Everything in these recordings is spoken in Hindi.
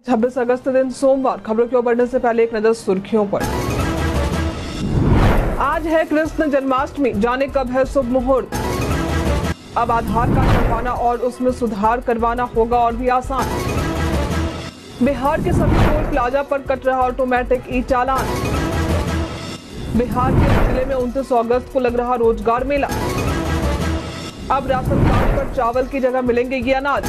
26 अगस्त दिन सोमवार। खबरों की ओर बढ़ने से पहले एक नजर सुर्खियों पर। आज है कृष्ण जन्माष्टमी, जाने कब है शुभ मुहूर्त। अब आधार कार्ड बनवाना और उसमें सुधार करवाना होगा और भी आसान। बिहार के सभी टोल प्लाजा पर कट रहा ऑटोमेटिक ई चालान। बिहार के जिले में 29 अगस्त को लग रहा रोजगार मेला। अब राशन कार्ड पर चावल की जगह मिलेंगे ये अनाज।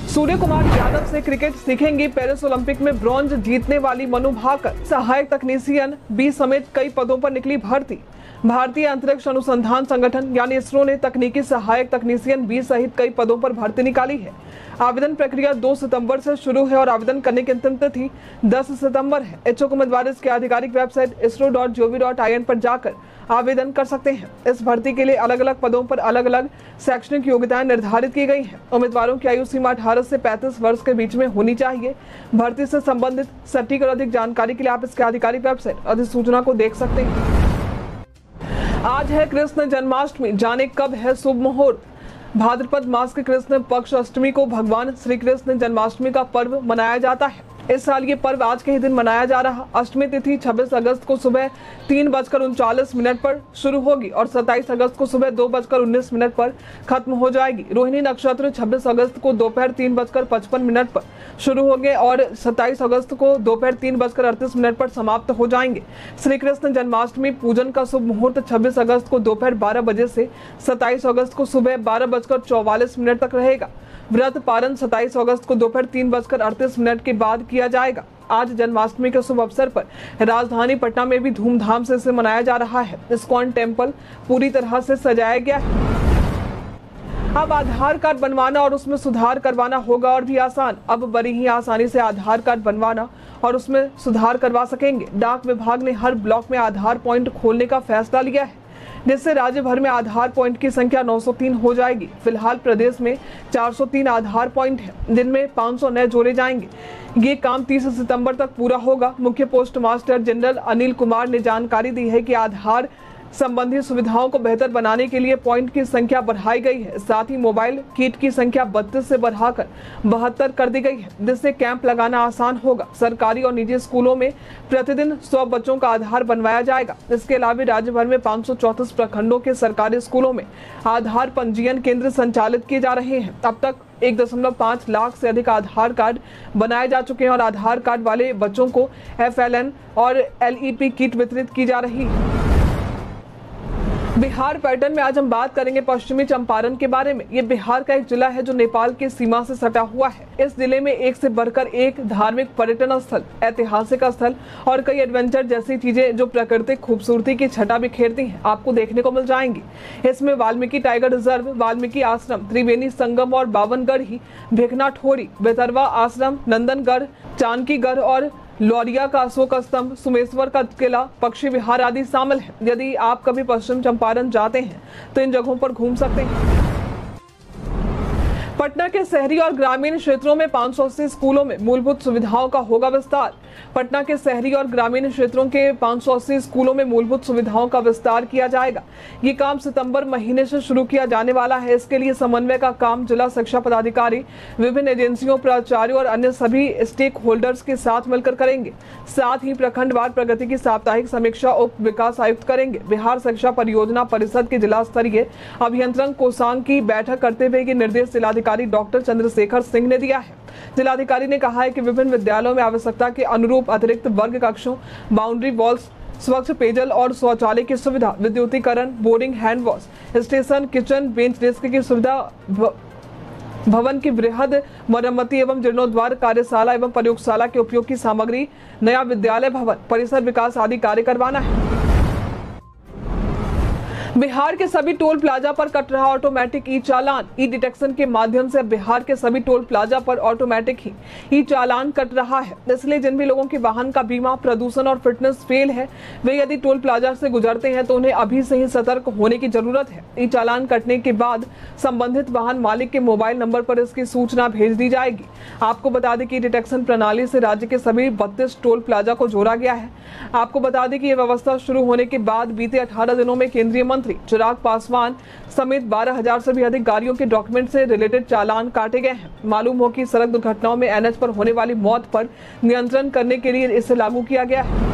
सूर्य कुमार यादव से क्रिकेट सीखेंगी पेरिस ओलंपिक में ब्रॉन्ज जीतने वाली मनु भाकर। सहायक तकनीशियन बी समेत कई पदों पर निकली भर्ती। भारतीय अंतरिक्ष अनुसंधान संगठन यानी इसरो ने तकनीकी सहायक तकनीशियन बी सहित कई पदों पर भर्ती निकाली है। आवेदन प्रक्रिया 2 सितंबर से शुरू है और आवेदन करने की अंतिम तिथि 10 सितंबर है। इच्छुक उम्मीदवार इसके आधिकारिक वेबसाइट isro.gov.in पर जाकर आवेदन कर सकते हैं। इस भर्ती के लिए अलग अलग पदों पर अलग अलग शैक्षणिक योग्यताएं निर्धारित की गई हैं। उम्मीदवारों की आयु सीमा 18 से 35 वर्ष के बीच में होनी चाहिए। भर्ती से संबंधित सटीक और अधिक जानकारी के लिए आप इसके आधिकारिक वेबसाइट अधिसूचना को देख सकते हैं। आज है कृष्ण जन्माष्टमी, जाने कब है शुभ मुहूर्त। भाद्रपद मास के कृष्ण पक्ष अष्टमी को भगवान श्री कृष्ण जन्माष्टमी का पर्व मनाया जाता है। इस साल ये पर्व आज के ही दिन मनाया जा रहा। अष्टमी तिथि 26 अगस्त को सुबह 3:39 पर शुरू होगी और 27 अगस्त को सुबह 2:19 पर खत्म हो जाएगी। रोहिणी नक्षत्र 26 अगस्त को दोपहर 3:55 पर शुरू होंगे और 27 अगस्त को दोपहर 3:38 पर समाप्त हो जाएंगे। श्री कृष्ण जन्माष्टमी पूजन का शुभ मुहूर्त 26 अगस्त को दोपहर 12 बजे से 27 अगस्त को सुबह 12:44 तक रहेगा। व्रत पारण 27 अगस्त को दोपहर 3:38 के बाद किया जाएगा। आज जन्माष्टमी के शुभ अवसर पर राजधानी पटना में भी धूमधाम से इसे मनाया जा रहा है। इस्कॉन टेम्पल पूरी तरह से सजाया गया है। अब आधार कार्ड बनवाना और उसमें सुधार करवाना होगा और भी आसान। अब बड़ी ही आसानी से आधार कार्ड बनवाना और उसमें सुधार करवा सकेंगे। डाक विभाग ने हर ब्लॉक में आधार पॉइंट खोलने का फैसला लिया है, जिससे राज्य भर में आधार पॉइंट की संख्या 903 हो जाएगी। फिलहाल प्रदेश में 403 आधार पॉइंट हैं, दिन में 500 नए जोड़े जाएंगे। ये काम 30 सितंबर तक पूरा होगा। मुख्य post master general Anil Kumar ने जानकारी दी है कि आधार संबंधी सुविधाओं को बेहतर बनाने के लिए पॉइंट की संख्या बढ़ाई गई है। साथ ही मोबाइल किट की संख्या 32 से बढ़ाकर 72 कर दी गई है, जिससे कैंप लगाना आसान होगा। सरकारी और निजी स्कूलों में प्रतिदिन 100 बच्चों का आधार बनवाया जाएगा। इसके अलावा राज्य भर में 534 प्रखंडों के सरकारी स्कूलों में आधार पंजीयन केंद्र संचालित किए जा रहे हैं। अब तक 1.5 लाख से अधिक आधार कार्ड बनाए जा चुके हैं और आधार कार्ड वाले बच्चों को FLN और LEP किट वितरित की जा रही है। बिहार पैटर्न में आज हम बात करेंगे पश्चिमी चंपारण के बारे में। ये बिहार का एक जिला है जो नेपाल की सीमा से सटा हुआ है। इस जिले में एक से बढ़कर एक धार्मिक पर्यटन स्थल, ऐतिहासिक स्थल और कई एडवेंचर जैसी चीजें जो प्राकृतिक खूबसूरती की छटा बिखेरती हैं, आपको देखने को मिल जाएंगी। इसमें वाल्मीकि टाइगर रिजर्व, वाल्मीकि आश्रम, त्रिवेणी संगम और बावनगढ़ी, भिखना ठोरी, बेतरवा आश्रम, नंदनगढ़, चानकीगढ़ और लौरिया का अशोक स्तंभ, सुमेश्वर का किला, पक्षी विहार आदि शामिल है। यदि आप कभी पश्चिम चंपारण जाते हैं तो इन जगहों पर घूम सकते हैं। पटना के शहरी और ग्रामीण क्षेत्रों में 580 स्कूलों में मूलभूत सुविधाओं का होगा विस्तार। पटना के शहरी और ग्रामीण क्षेत्रों के 580 स्कूलों में मूलभूत सुविधाओं का विस्तार किया जाएगा। ये काम सितंबर महीने से शुरू किया जाने वाला है। इसके लिए समन्वय का काम जिला शिक्षा पदाधिकारी, विभिन्न एजेंसियों, प्राचार्यों और अन्य सभी स्टेक होल्डर्स के साथ मिलकर करेंगे। साथ ही प्रखंडवार प्रगति की साप्ताहिक समीक्षा उप विकास आयुक्त करेंगे। बिहार शिक्षा परियोजना परिषद के जिला स्तरीय अभियंत्रण कोषांग की बैठक करते हुए ये निर्देश जिलाधिकारी डॉक्टर चंद्रशेखर सिंह ने दिया है। जिलाधिकारी ने कहा है कि विभिन्न विद्यालयों में आवश्यकता के अनुरूप अतिरिक्त वर्ग कक्षों, बाउंड्री वॉल्स, स्वच्छ पेयजल और शौचालय की सुविधा, विद्युतीकरण, boarding, hand wash station, kitchen, bench desk की सुविधा, भवन की वृहद मरम्मती एवं जीर्णोद्धार, कार्यशाला एवं प्रयोगशाला के उपयोग की सामग्री, नया विद्यालय भवन, परिसर विकास आदि कार्य करवाना है। बिहार के सभी टोल प्लाजा पर कट रहा ऑटोमेटिक ई चालान। ई डिटेक्शन के माध्यम से बिहार के सभी टोल प्लाजा पर ऑटोमेटिक ही ई चालान कट रहा है। इसलिए जिन भी लोगों के वाहन का बीमा, प्रदूषण और फिटनेस फेल है, वे यदि टोल प्लाजा से गुजरते हैं तो उन्हें अभी से ही सतर्क होने की जरूरत है। ई चालान कटने के बाद संबंधित वाहन मालिक के मोबाइल नंबर पर इसकी सूचना भेज दी जाएगी। आपको बता दें कि डिटेक्शन प्रणाली से राज्य के सभी 32 टोल प्लाजा को जोड़ा गया है। आपको बता दें कि यह व्यवस्था शुरू होने के बाद बीते 18 दिनों में केंद्रीय मंत्री मंत्री चिराग पासवान समेत 12,000 से भी अधिक गाड़ियों के डॉक्यूमेंट से रिलेटेड चालान काटे गए हैं। मालूम हो कि सड़क दुर्घटनाओं में एनएच पर होने वाली मौत पर नियंत्रण करने के लिए इसे लागू किया गया है।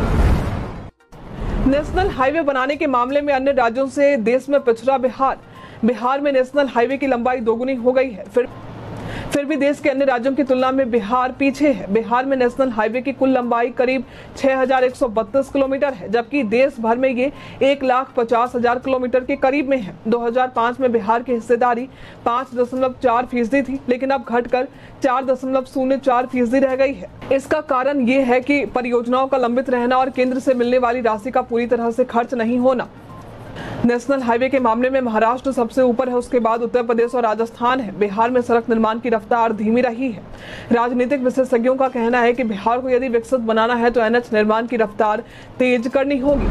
नेशनल हाईवे बनाने के मामले में अन्य राज्यों से देश में पिछड़ा बिहार में नेशनल हाईवे की लंबाई दोगुनी हो गई है। फिर भी देश के अन्य राज्यों की तुलना में बिहार पीछे है। बिहार में नेशनल हाईवे की कुल लंबाई करीब 6,132 किलोमीटर है, जबकि देश भर में ये 1,50,000 किलोमीटर के करीब में है। 2005 में बिहार की हिस्सेदारी 5.4% थी, लेकिन अब घटकर 4.04% रह गई है। इसका कारण ये है कि परियोजनाओं का लंबित रहना और केंद्र से मिलने वाली राशि का पूरी तरह से खर्च नहीं होना। नेशनल हाईवे के मामले में महाराष्ट्र सबसे ऊपर है, उसके बाद उत्तर प्रदेश और राजस्थान है। बिहार में सड़क निर्माण की रफ्तार धीमी रही है। राजनीतिक विशेषज्ञों का कहना है कि बिहार को यदि विकसित बनाना है तो एनएच निर्माण की रफ्तार तेज करनी होगी।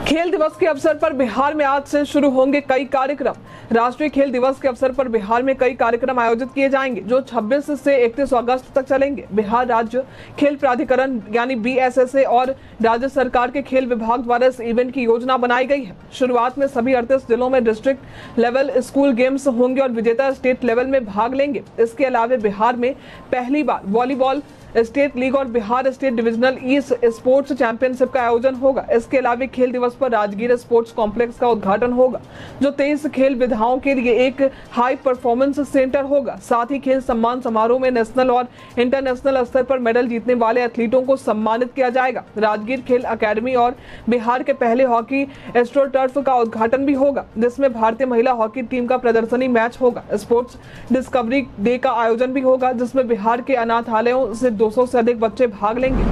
खेल दिवस के अवसर पर बिहार में आज से शुरू होंगे कई कार्यक्रम। राष्ट्रीय खेल दिवस के अवसर पर बिहार में कई कार्यक्रम आयोजित किए जाएंगे, जो 26 से 31 अगस्त तक चलेंगे। बिहार राज्य खेल प्राधिकरण यानी BSSA और राज्य सरकार के खेल विभाग द्वारा इस इवेंट की योजना बनाई गई है। शुरुआत में सभी 38 जिलों में डिस्ट्रिक्ट लेवल स्कूल गेम्स होंगे और विजेता स्टेट लेवल में भाग लेंगे। इसके अलावा बिहार में पहली बार वॉलीबॉल स्टेट लीग और Bihar state divisional e sports championship का आयोजन होगा। इसके अलावा खेल दिवस पर राजगीर स्पोर्ट्स कॉम्प्लेक्स का उद्घाटन होगा, जो 23 खेल विधाओं के लिए एक हाई परफॉर्मेंस सेंटर होगा। साथ ही खेल सम्मान समारोह में नेशनल और इंटरनेशनल स्तर पर मेडल जीतने वाले एथलीटों को सम्मानित किया जाएगा। राजगीर खेल अकेडमी और बिहार के पहले हॉकी एस्ट्रोटर्फ का उद्घाटन भी होगा, जिसमें भारतीय महिला हॉकी टीम का प्रदर्शनी मैच होगा। स्पोर्ट्स डिस्कवरी डे का आयोजन भी होगा, जिसमें बिहार के अनाथालयों से 200 से अधिक बच्चे भाग लेंगे।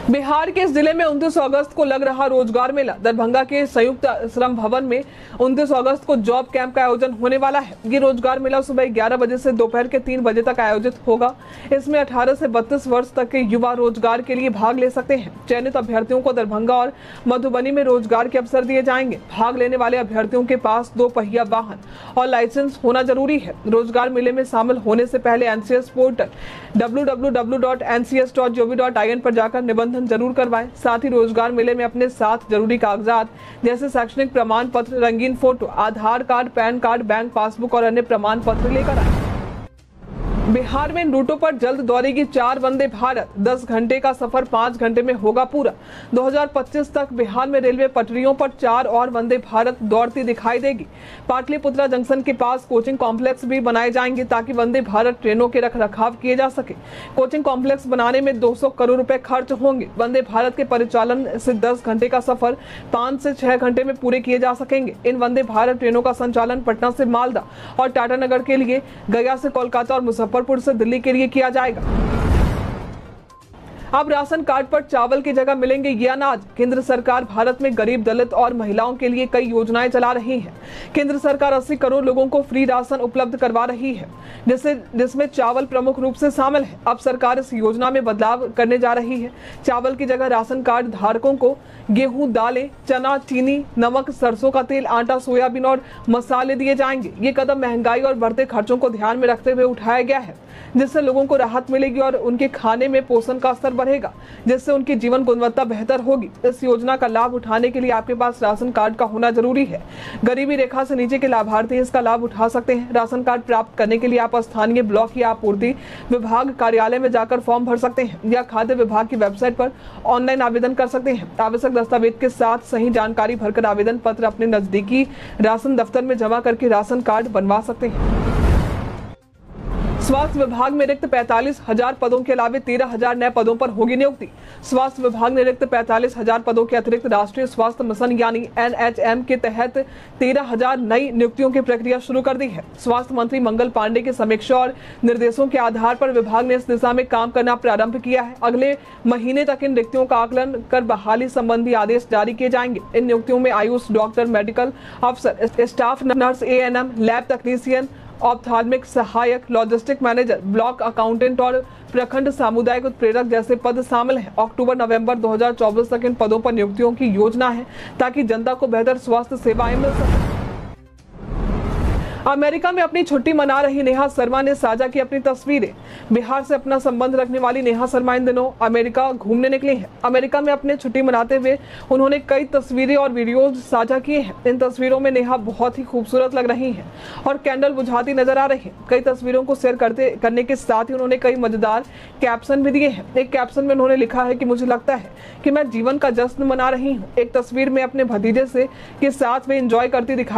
बिहार के इस जिले में 29 अगस्त को लग रहा रोजगार मेला। दरभंगा के संयुक्त श्रम भवन में 29 अगस्त को जॉब कैंप का आयोजन होने वाला है। ये रोजगार मेला सुबह 11 बजे से दोपहर के 3 बजे तक आयोजित होगा। इसमें 18 से 32 वर्ष तक के युवा रोजगार के लिए भाग ले सकते हैं। चयनित अभ्यर्थियों को दरभंगा और मधुबनी में रोजगार के अवसर दिए जाएंगे। भाग लेने वाले अभ्यर्थियों के पास 2 पहिया वाहन और लाइसेंस होना जरूरी है। रोजगार मेले में शामिल होने से पहले NCS पोर्टल www.ncs.gov.in पर जाकर निबंधन जरूर करवाएं। साथ ही रोजगार मेले में अपने साथ जरूरी कागजात जैसे शैक्षणिक प्रमाण पत्र, रंगीन photo, Aadhaar card, PAN card, bank passbook और अन्य प्रमाण पत्र लेकर आए। बिहार में इन रूटों पर जल्द दौड़ेगी 4 वंदे भारत। 10 घंटे का सफर 5 घंटे में होगा पूरा। 2025 तक बिहार में रेलवे पटरियों पर 4 और वंदे भारत दौड़ती दिखाई देगी। पाटलिपुत्रा जंक्शन के पास कोचिंग कॉम्प्लेक्स भी बनाए जाएंगे, ताकि वंदे भारत ट्रेनों के रखरखाव किए जा सके। कोचिंग कॉम्प्लेक्स बनाने में 200 करोड़ रुपए खर्च होंगे। वंदे भारत के परिचालन से 10 घंटे का सफर 5 से 6 घंटे में पूरे किए जा सकेंगे। इन वंदे भारत ट्रेनों का संचालन पटना से मालदा और टाटानगर के लिए, गया से कोलकाता और मुजफ्फरपुर से दिल्ली के लिए किया जाएगा। अब राशन कार्ड पर चावल की जगह मिलेंगे ये अनाज। केंद्र सरकार भारत में गरीब, दलित और महिलाओं के लिए कई योजनाएं चला रही है। केंद्र सरकार 80 करोड़ लोगों को फ्री राशन उपलब्ध करवा रही है, जिसमें चावल प्रमुख रूप से शामिल है। अब सरकार इस योजना में बदलाव करने जा रही है। चावल की जगह राशन कार्ड धारकों को गेहूं, दालें, चना, चीनी, नमक, सरसों का तेल, आटा, सोयाबीन और मसाले दिए जाएंगे। ये कदम महंगाई और बढ़ते खर्चों को ध्यान में रखते हुए उठाया गया है, जिससे लोगों को राहत मिलेगी और उनके खाने में पोषण का स्तर बढ़ेगा, जिससे उनकी जीवन गुणवत्ता बेहतर होगी। इस योजना का लाभ उठाने के लिए आपके पास राशन कार्ड का होना जरूरी है। गरीबी रेखा से नीचे के लाभार्थी इसका लाभ उठा सकते हैं। राशन कार्ड प्राप्त करने के लिए आप स्थानीय ब्लॉक या आपूर्ति विभाग कार्यालय में जाकर फॉर्म भर सकते हैं या खाद्य विभाग की वेबसाइट पर ऑनलाइन आवेदन कर सकते हैं। आवश्यक दस्तावेज के साथ सही जानकारी भरकर आवेदन पत्र अपने नजदीकी राशन दफ्तर में जमा करके राशन कार्ड बनवा सकते हैं। स्वास्थ्य विभाग में रिक्त 45,000 पदों के अलावा 13,000 नए पदों पर होगी नियुक्ति। स्वास्थ्य विभाग ने रिक्त 45,000 पदों के अतिरिक्त राष्ट्रीय स्वास्थ्य मिशन यानी NHM के तहत 13,000 नई नियुक्तियों की प्रक्रिया शुरू कर दी है। स्वास्थ्य मंत्री मंगल पांडे की समीक्षा और निर्देशों के आधार पर विभाग ने इस दिशा में काम करना प्रारंभ किया है। अगले महीने तक इन रिक्तियों का आकलन कर बहाली संबंधी आदेश जारी किए जाएंगे। इन नियुक्तियों में आयुष डॉक्टर, मेडिकल अफसर, स्टाफ नर्स, ANM, लैब तकनीशियन, ऑप्थाल्मिक सहायक, लॉजिस्टिक मैनेजर, ब्लॉक अकाउंटेंट और प्रखंड सामुदायिक उत्प्रेरक जैसे पद शामिल हैं। अक्टूबर-नवंबर 2024 तक इन पदों पर नियुक्तियों की योजना है, ताकि जनता को बेहतर स्वास्थ्य सेवाएं मिल सके। अमेरिका में अपनी छुट्टी मना रही नेहा शर्मा ने साझा की अपनी तस्वीरें। बिहार से अपना संबंध रखने वाली नेहा शर्मा इन दिनों अमेरिका घूमने निकली हैं। अमेरिका में अपने छुट्टी मनाते हुए उन्होंने कई तस्वीरें और वीडियोज साझा किए हैं। इन तस्वीरों में नेहा बहुत ही खूबसूरत लग रही हैं और कैंडल बुझाती नजर आ रही हैं। कई तस्वीरों को शेयर करने के साथ ही उन्होंने कई मजेदार कैप्शन भी दिए हैं। एक कैप्शन में उन्होंने लिखा है कि मुझे लगता है कि मैं जीवन का जश्न मना रही हूँ। एक तस्वीर में अपने भतीजे के साथ वे एंजॉय करती दिखाई